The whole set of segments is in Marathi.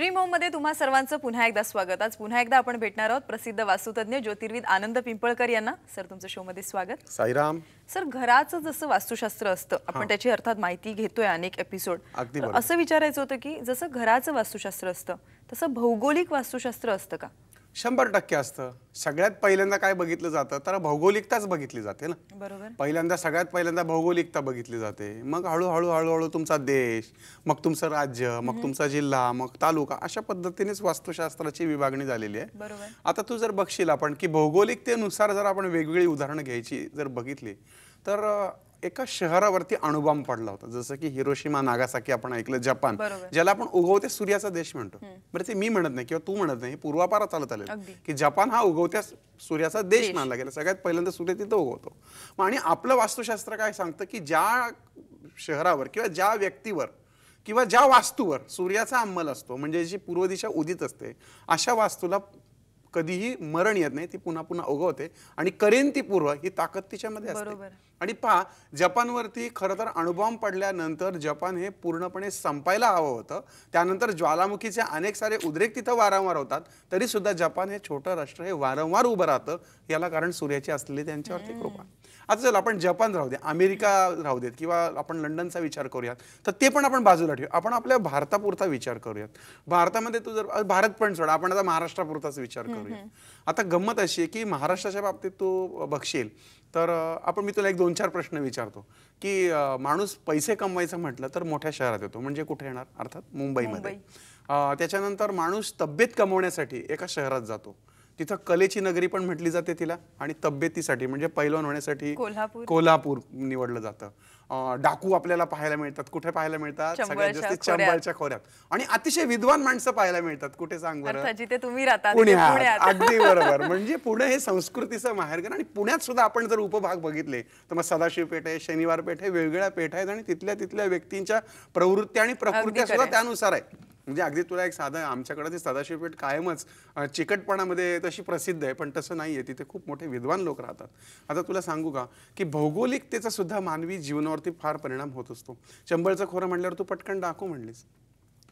ड्रीम होम मध्ये तुम्हा सर्वांचं पुन्हा एकदा स्वागत। आज पुन्हा एकदा आपण भेटणार आहोत प्रसिद्ध वास्तुतज्ञ ज्योतिर्विद आनंद पिंपळकर यांना। सर तुमच्या शो मध्ये स्वागत। साईराम सर, घराचं जसं वास्तुशास्त्र असतं आपण त्याची अर्थात माहिती घेतोय अनेक एपिसोड। असं विचारायचं होतं की जसं घराचं वास्तुशास्त्र असतं तसं भौगोलिक वास्तुशास्त्र असतं का? 100% असतं। सगळ्यात पहिल्यांदा काय बघितलं जातं तर भौगोलिकताच बघितली जाते ना। बरोबर। पहिल्यांदा सगळ्यात पहिल्यांदा भौगोलिकता बघितली जाते, मग हळूहळू तुमचा देश, मग तुमचं राज्य, मग तुमचा जिल्हा, मग तालुका, अशा पद्धतीनेच वास्तुशास्त्राची विभागणी झालेली आहे। बरोबर। आता तू जर बघशील आपण की भौगोलिकतेनुसार जर आपण वेगवेगळी उदाहरणं घ्यायची जर बघितली तर एका शहरावरती अणुबॉम्ब पडला होता, जसं की हिरोशिमा नागासाकी आपण ऐकलं, जपान, ज्याला आपण उगवत्या सूर्याचा देश म्हणतो। बरं, ते मी म्हणत नाही किंवा तू म्हणत नाही, पूर्वापार चालत आलेलं की जपान हा उगवत्या सूर्याचा देश मानला गेला। सगळ्यात पहिल्यांदा सूर्य तिथं उगवतो। आणि आपलं वास्तुशास्त्र काय सांगतं की ज्या शहरावर किंवा ज्या व्यक्तीवर किंवा ज्या वास्तूवर सूर्याचा अंमल असतो, म्हणजे जी पूर्व दिशा उदित असते, अशा वास्तूला कधीही मरण येत नाही, ती पुन्हा पुन्हा उगवते आणि करेन ती पूर्व ही ताकद तिच्यामध्ये असते। आणि पहा, जपानवरती खरं तर अणुबॉम्ब पडल्यानंतर जपान हे पूर्णपणे संपायला हवं होतं। त्यानंतर ज्वालामुखीचे अनेक सारे उद्रेक तिथं वारंवार होतात, तरी सुद्धा जपान हे छोटं राष्ट्र हे वारंवार उभं राहतं, याला कारण सूर्याची असलेली त्यांच्यावरती कृपा। आता चल आपण जपान राहू दे, अमेरिका राहू देत किंवा आपण लंडनचा विचार करूयात, तर ते पण आपण बाजूला ठेवू, आपण आपल्या भारतापुरता विचार करूयात। भारतामध्ये तू जर भारत पण सोड, आपण आता महाराष्ट्रापुरताच विचार करूया। आता गंमत अशी आहे की महाराष्ट्राच्या बाबतीत तू बघशील तर मी तुला एक 2-4 प्रश्न विचारतो की माणूस पैसे कमवायचं म्हटलं तर मोठ्या शहरात येतो, म्हणजे कुठे येणार? अर्थात मुंबईमध्ये। त्याच्यानंतर माणूस तब्येत कमवण्यासाठी एका शहरात जातो, तिथं कलेची नगरी पण म्हटली जाते तिला, आणि तब्येतीसाठी म्हणजे पैलवान होण्यासाठी कोल्हापूर निवडलं जातं। डाकू आपल्याला पाहायला मिळतात, कुठे पाहायला मिळतात? सगळ्यात जास्त चंबळच्या खोऱ्यात। आणि अतिशय विद्वान माणसं पाहायला मिळतात कुठे, सांग बरं? जिथे तुम्ही राहता, पुण्यात। अगदी बरोबर, म्हणजे पुणे हे संस्कृतीचं माहेरघर। आणि पुण्यात सुद्धा आपण जर उपभाग बघितले तर मग सदाशिव पेठ आहे, शनिवार पेठ आहे, वेगवेगळ्या पेठ आहेत, आणि तिथल्या व्यक्तींच्या प्रवृत्ती आणि प्रकृत्या सुद्धा त्यानुसार आहे। म्हणजे अगदी तुला एक साधं, आमच्याकडे ते सदाशिव पेठ कायमच चिकटपणामध्ये तशी प्रसिद्ध आहे, पण तसं नाही आहे, तिथे खूप मोठे विद्वान लोक राहतात। आता तुला सांगू का की भौगोलिकतेचा सुद्धा मानवी जीवनावरती फार परिणाम होत असतो। चंबळचं खोरं म्हणल्यावर तू पटकन डाकू म्हणलीस,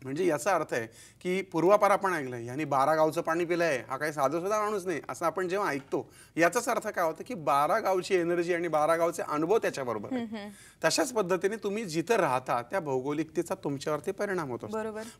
म्हणजे याचा अर्थ आहे की पूर्वापार आपण ऐकलंय यांनी 12 गावचं पाणी पिलंय, हा काही साधं सुद्धा माणूस नाही, असं आपण जेव्हा ऐकतो याचाच अर्थ काय होतं की 12 गावची एनर्जी आणि 12 गावचे अनुभव त्याच्याबरोबर आहे। तशाच पद्धतीने तुम्ही जिथं राहता त्या भौगोलिकतेचा तुमच्यावरती परिणाम होतो।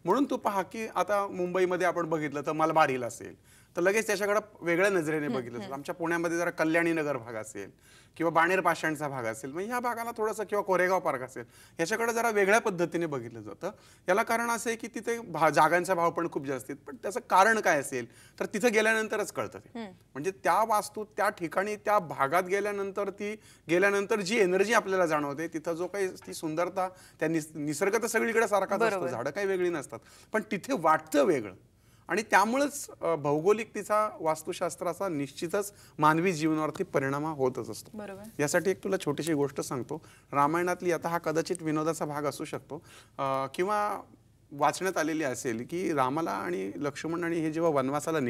म्हणून तू पहा की आता मुंबईमध्ये आपण बघितलं तर मलबार हिल असेल तर लगेच त्याच्याकडे वेगळ्या नजरेने बघितलं जातं। आमच्या पुण्यामध्ये जरा कल्याणी नगर भाग असेल किंवा बाणेर पाषाणचा भाग असेल, मग ह्या भागाला थोडंसं, किंवा कोरेगाव पार्क असेल, याच्याकडे जरा वेगळ्या पद्धतीने बघितलं जातं। याला कारण असं आहे की तिथे जागांचा भाव पण खूप जास्त आहेत, पण त्याचं कारण काय असेल तर तिथं गेल्यानंतरच कळतं ते। म्हणजे त्या वास्तू त्या ठिकाणी त्या भागात गेल्यानंतर जी एनर्जी आपल्याला जाणवते, तिथं जो काही ती सुंदरता, त्या निसर्ग तर सगळीकडे सारखाच असतो, झाडं काही वेगळी नसतात, पण तिथे वाटतं वेगळं। आणि त्यामुळेच भौगोलिकतेचा वास्तुशास्त्राचा निश्चितच मानवी जीवनावरती परिणाम होतच असतो। यासाठी एक तुला छोटीशी गोष्ट सांगतो, रामायणातली, आता हा कदाचित विनोदाचा भाग असू शकतो किंवा वाचण्यात आलेली असेल की रामाला आणि लक्ष्मण आणि हे जेव्हा वनवासाला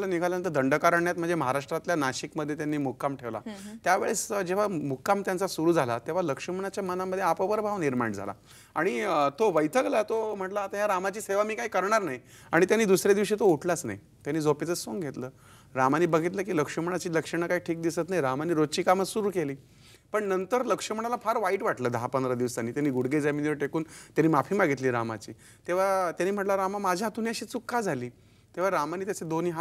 निघाल्यानंतर दंडकारण्यात, म्हणजे महाराष्ट्रातल्या नाशिकमध्ये त्यांनी मुक्काम ठेवला, त्यावेळेस जेव्हा मुक्काम त्यांचा सुरू झाला तेव्हा लक्ष्मणाच्या मनामध्ये आपोआप भाव निर्माण झाला आणि तो वैतागला। तो म्हटला आता या रामाची सेवा मी काही करणार नाही, आणि त्यांनी दुसऱ्या दिवशी तो उठलाच नाही, त्यांनी झोपेचं सोंग घेतलं। रामाने बघितलं की लक्ष्मणाची लक्षणं काही ठीक दिसत नाही, रामाने रोजची कामं सुरू केली, पण नंतर लक्ष्मणाला फार वाईट वाटलं। 10-15 दिवसांनी त्यांनी गुडघे जमिनीवर टेकून त्यांनी माफी मागितली रामाची। तेव्हा त्यांनी म्हटलं, रामा माझ्या हातून अशी चूक का झाली? तेव्हा रामाने त्याचे दोन्ही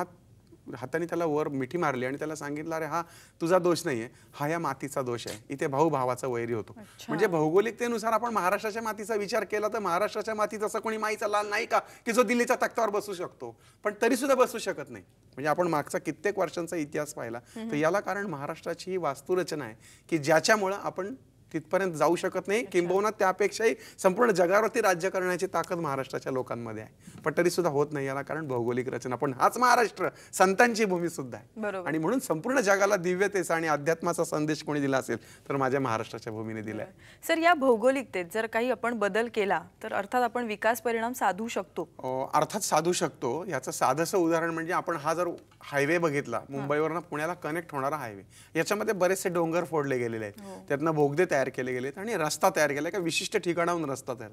हाताने त्याला वर मिठी मारली आणि त्याला सांगितलं, अरे हा तुझा दोष नाहीये, हा या मातीचा दोष आहे, इथे भाऊ भावाचा वैरी होतो। म्हणजे भौगोलिकतेनुसार आपण महाराष्ट्राच्या मातीचा विचार केला तर महाराष्ट्राच्या मातीत असं कोणी माईचा लाल नाही का की जो दिल्लीच्या तख्तावर बसू शकतो, पण तरी सुद्धा बसू शकत नाही। म्हणजे आपण मागचा कित्येक वर्षांचा इतिहास पाहिला तर याला कारण महाराष्ट्राची ही वास्तुरचना आहे की ज्याच्यामुळे आपण तिथपर्यंत जाऊ शकत नाही, किंबहुना त्यापेक्षाही संपूर्ण जगावरती राज्य करण्याची ताकद महाराष्ट्राच्या लोकांमध्ये आहे, पण तरी सुद्धा होत नाही। याला कारण भौगोलिक रचना, पण हाच महाराष्ट्र संतांची भूमी सुद्धा आहे, आणि म्हणून संपूर्ण जगाला दिव्यतेचा आणि अध्यात्माचा संदेश कोणी दिला असेल तर माझ्या महाराष्ट्राच्या भूमीने दिलाय। सर, या भौगोलिकतेत जर काही आपण बदल केला तर अर्थात आपण विकास परिणाम साधू शकतो? अर्थात साधू शकतो। याचं साधंसं उदाहरण म्हणजे आपण हा जर हायवे बघितला, मुंबईवरनं पुण्याला कनेक्ट होणारा हायवे, याच्यामध्ये बरेचसे डोंगर फोडले गेलेले आहेत, त्यातनं बोगदे तयार तयार केले गेलेत आणि रस्ता तयार केला, एका विशिष्ट ठिकाणाहून रस्ता तयार.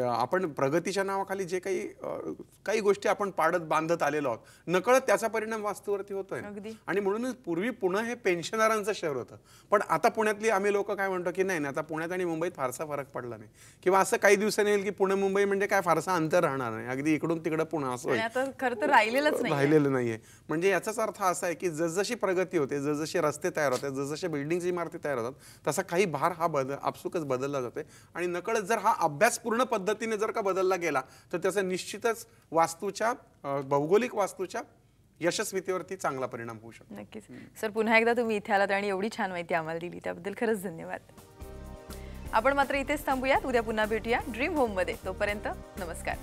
आपण प्रगतीच्या नावाखाली जे काही गोष्टी आपण पाडत बांधत आलेलो आहोत, नकळत त्याचा परिणाम वास्तूवरती होतोय. आणि म्हणूनच पूर्वी पुणे हे पेन्शनरांचं शहर होतं, पण आता पुण्यातली आम्ही लोक काय म्हणतो की नाही, आता पुण्यात आणि मुंबईत फारसा फरक पडला नाही, किंवा असं काही दिवसांनी येईल की पुणे मुंबई म्हणजे काय फारसा अंतर राहणार नाही, अगदी इकडून तिकडे पुणे असं खरं तर राहिलेलं नाहीये. म्हणजे याचाच अर्थ असा आहे की जसजशी प्रगती होते, जसजसे रस्ते तयार होतात, जसजसे बिल्डिंग्स इमारती तयार होतात, तसा काही भार हा आपसुकच बदलला जातोय. आणि नकळत जर हा अभ्यास पूर्ण पद्धतीने जर का बदलला गेला तर त्याचा निश्चितच वास्तूच्या भौगोलिक वास्तूच्या यशस्वीतेवरती चांगला परिणाम होऊ शकतो. नक्कीच सर, पुन्हा एकदा तुम्ही इथे आलात आणि एवढी छान माहिती आम्हाला दिली त्याबद्दल खरंच धन्यवाद. आपण मात्र इथेच थांबूयात. उद्या पुन्हा भेटूया ड्रीम होम मध्ये. तोपर्यंत नमस्कार.